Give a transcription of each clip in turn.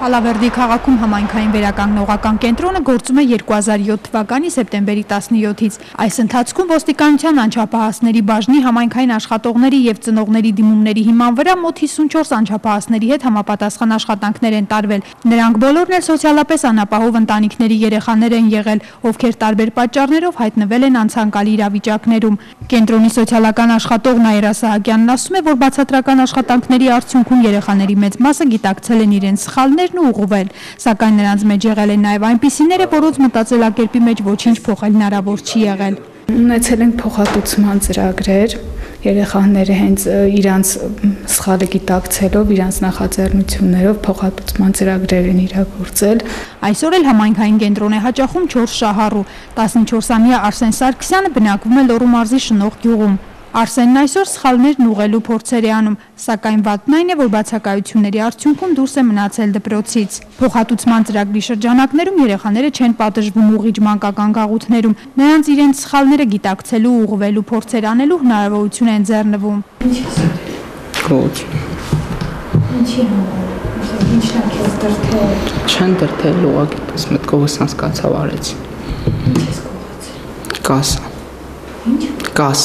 Ալավերդի քաղաքում համայնքային վերականգնողական կենտրոնը գործում է 2007 թվականի սեպտեմբերի 17-ից։ Այս ընթացքում ոստիկանության անչափահասների բաժնի համայնքային աշխատողների եւ ծնողների դիմումների հիման վրա մոտ 54 անչափահասների հետ համապատասխան աշխատանքներ են տարվել։ Նրանք բոլորն էլ սոցիալապես անապահով ընտանիքների երեխաներ են եղել, ովքեր տարբեր պատճառներով հայտնվել են անցանկալի իրավիճակներում։ Կենտրոնի սոցիալական աշխատող Նաիրա Սահակյանն ասում է, որ բացատրական աշխատանքների արդյունքում երեխաների մեծ մասը գիտակցել են իրենց սխալներն ու ուղղվել, սակայն նրանց մեջ եղել են նաև այնպիսիները, որոնց մտածելակերպի մեջ ոչինչ փոխել հնարավոր չի եղել։ Ունեցել ենք փոխհատուցման ծրագրեր, երեխաները հենց իրանց սխալը գիտակցելով, իրանց նախաձեռնություններով փոխհատուցման ծրագրեր են իրագործել։ Այսօր էլ համայնքային կենտրոն է հաճախում 4 շահառու։ 14-ամյա Արսեն Սարգսյանը բնակվում է Լոռու մարզի Շնորհ գյուղում։ Արսենն այսօր սխալներն ուղղելու փորձեր է անում, սակայն վատն այն է, որ բացակայությունների արդյունքում դուրս է մնացել դպրոցից։ Փոխհատուցման ծրագրի շրջանակներում երեխաները չեն պատժվում ուղղիչ մանկական գաղութներում, նրանց իրենց սխալները գիտակցելու ու ուղղվելու փորձեր անելու հնարավորություն են ձեռնվում։ Ինչի չեն դրթել ուղղակի պես մտքովս հասկացավ արեցի։ Ինչ ես կողացել։ Կաս։ Ինչ։ Կաս։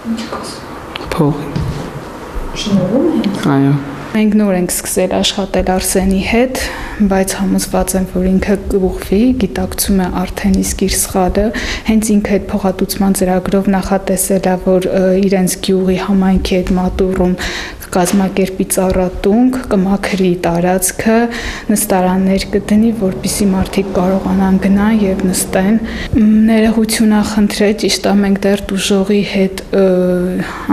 Ինչ կաս։ Փող։ Շնորհում եք։ Այո։ Մենք նոր ենք սկսել աշխատել Արսենի հետ, բայց համոզված եմ, որ ինքը կուղղվի, գիտակցում է արդեն իսկ իր սխալը, հենց ինքը այդ փոխհատուցման ծրագրով նախատեսել է, որ իրենց գյուղի համայնքի հետ մատուռում կազմակերպի ծառատունք, կմաքրի տարածքը, նստարաններ կդնի, որպեսզի մարդիկ կարողանան գնան եւ նստեն։ Ներողություն ախնդրել, ճիշտ է, մենք դեռ տուժողի հետ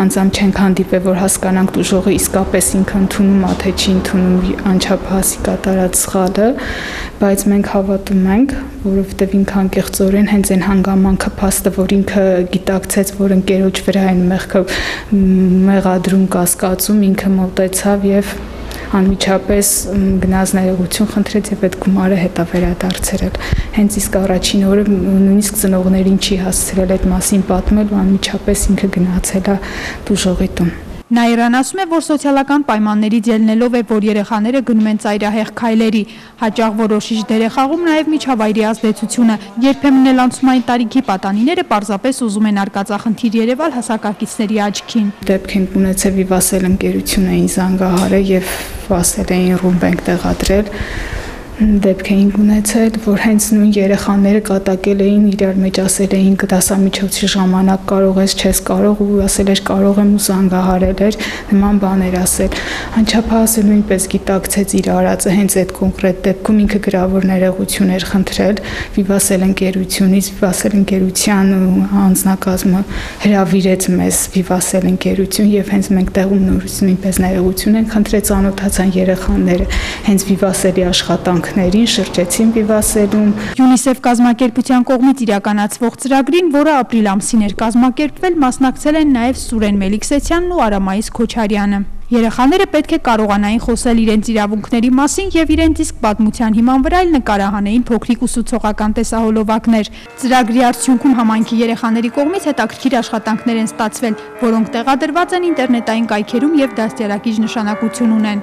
անձամբ չենք հանդիպել, որ հասկանանք տուժողը իսկապես ինքը ընդունում է, թե չի ընդունում անչափահասի կատարած սխալը, բայց մենք հավատում ենք, որովհետև ինքը անկեղծորեն հենց այն հանգամանքը փաստը, որ ինքը գիտակցեց, որ ընկերոջ վրա այն մեղքը մեղադրում կասկածում, ինքը մոտեցավ եւ անմիջապես գնաց ներողություն խնդրեց եւ այդ գումարը հետա վերադարձրել։ Հենց իսկ առաջին օրը նույնիսկ ծնողներին չի հասցրել այդ մասին պատմել ու անմիջապես ինքը գնացել է տուժողի տուն։ Նաիրան ասում է, որ սոցիալական պայմաններից ելնելով է, որ երեխաները գնում են ծայրահեղ քայլերի, հաճախ որոշիչ դեր է խաղում նաև միջավայրի ազդեցությունը, երբեմն էլ անցումային տարիքի պատանիները պարզապես ուզում են արկածախնդիր երևալ հասակակիցների աչքին։ Դեպք են ունեցել Վիվասել ընկերություն էին զանգահարել եւ ասել էին ռումբ ենք տեղադրել։ Դեպք էինք ունեցել, որ հենց նույն երեխաները կատակել էին իրար մեջ, ասել էին դասամիջոցի ժամանակ կարող ես, չես կարող ու ասել էր կարող եմ ու զանգահարել էր, նման բաներ ասել։ Անչափահասը նույնպես գիտակցեց իր արածը, հենց այդ կոնկրետ դեպքում ինքը գրավոր ներողություն էր խնդրել Վիվասել ընկերությունից, Վիվասել ընկերության անձնակազմը հրավիրեց մեզ Վիվասել ընկերություն եւ հենց մենք տեղում նույնպես ներողություն ենք խնդրել, ծանոթացան երեխաները, հենց Վիվասելի աշխատանք շրջեցին Վիվասելում։ ՅՈՒՆԻՍԵՖ կազմակերպության կողմից իրականացվող ծրագրին, որը ապրիլ ամսին էր կազմակերպվել, մասնակցել են նաև Սուրեն Մելիքսեցյանն ու Արամայիս Քոչարյանը։ Երեխաները պետք է կարողանային խոսել իրենց իրավունքների մասին եւ իրենց իսկ պատմության հիման վրա էլ նկարահանեին փոքրիկ ուսուցողական տեսահոլովակներ։ Ծրագրի արդյունքում համայնքի երեխաների կողմից հետաքրքիր աշխատանքներ են ստացվել, որոնք տեղադրված են ինտերնետային կայքերում եւ դաստիարակիչ նշանակություն ունեն։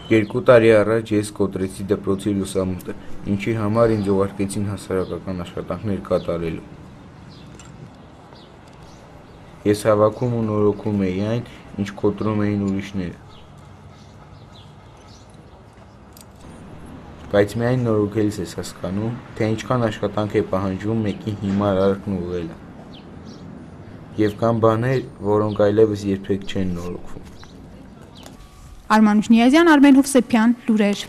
Երկու տարի առաջ ես կոտրեցի դպրոցի լուսամուտը, ինչի համար ինձ ուղարկեցին հասարակական աշխատանքներ կատարելու։ Ես հավաքում ու նորոգում էի այն, ինչ կոտրում էին ուրիշները։ Բայց միայն նորոգելիս ես հասկանում, թե ինչքան աշխատանք է պահանջվում մեկի հիմար արարքն ուղղելը։ Եվ կան բաներ, որոնք այլևս երբեք չեն նորոգվում։ Արմանուշ Նիազյան, Արմեն Հովսեփյան, լուրեր։